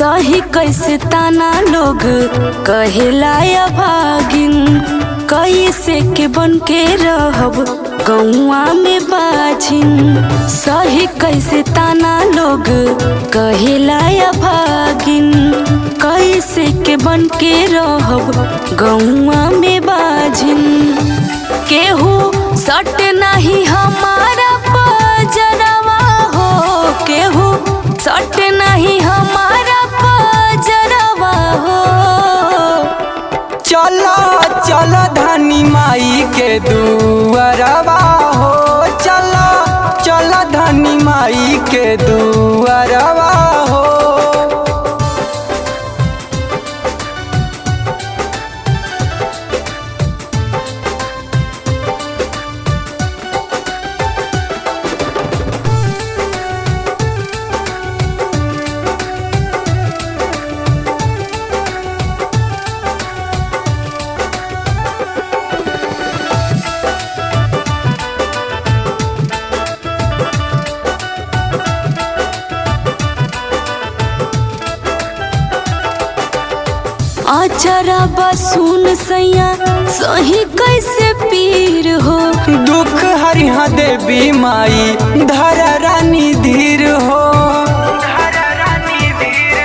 सही कैसे ताना लोग कहेला या भागिन, कैसे के बन के रहब गौआ में बाझिन। सही कैसे ताना लोग कहेला या भागिन, कैसे के बन के रहब गौआ में बाझिन। केहू सट नहीं हमारा पजरवा हो, केहू सट नहीं हमारा पजरवा हो। चला चला धनी माई के दुअरवा हो, चला चला धनी माई के दुअरवा हो। अचरा बसून सैया सही कैसे पीर हो। दुख हरिहा देवी माई धर रानी धीर हो।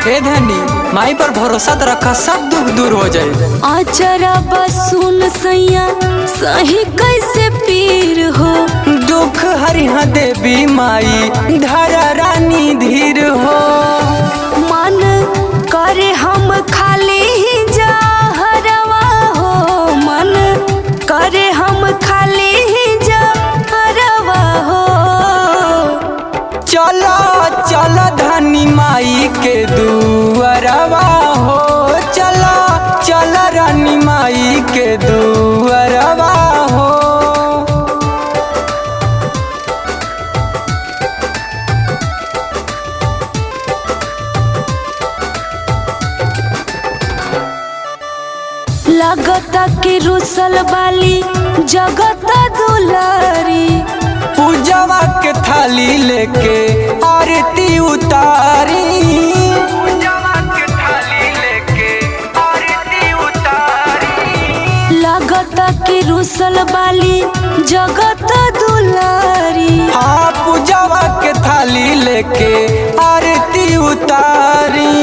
हे धनी माई पर भरोसा रखा, सब दुख दूर हो जाए। अचरा बसून सैया सही कैसे पीर हो। दुख हरिहा देवी माई धर रानी धीर हो। मन करे हम खाली ही जहरवा हो, मन करे हम खाली ही जहरवा हो। चला चला धनी माई के दुअरवा हो, चला चला रानी माई के दुअरवा हो। लगता कि रुसल बाली जगत दुलारी। पूजवा के थाली लेके आरती उतारी। पूजवा के थाली लेके आरती उतारी। लगता कि रुसल बाली जगत दुलारी। हाँ पूजवा के थाली लेके आरती उतारी।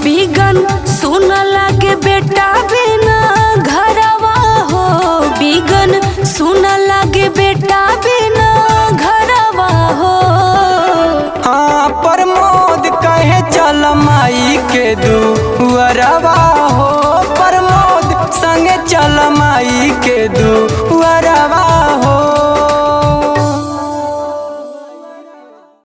बिगन सुन लागे बेटा बिना घरवा हो, बिगन सुन लागे बेटा बिना घरवा हो। हाँ प्रमोद कहे चल माई के दुअरवा हो, प्रमोद संगे चल माई के दुअरवा हो।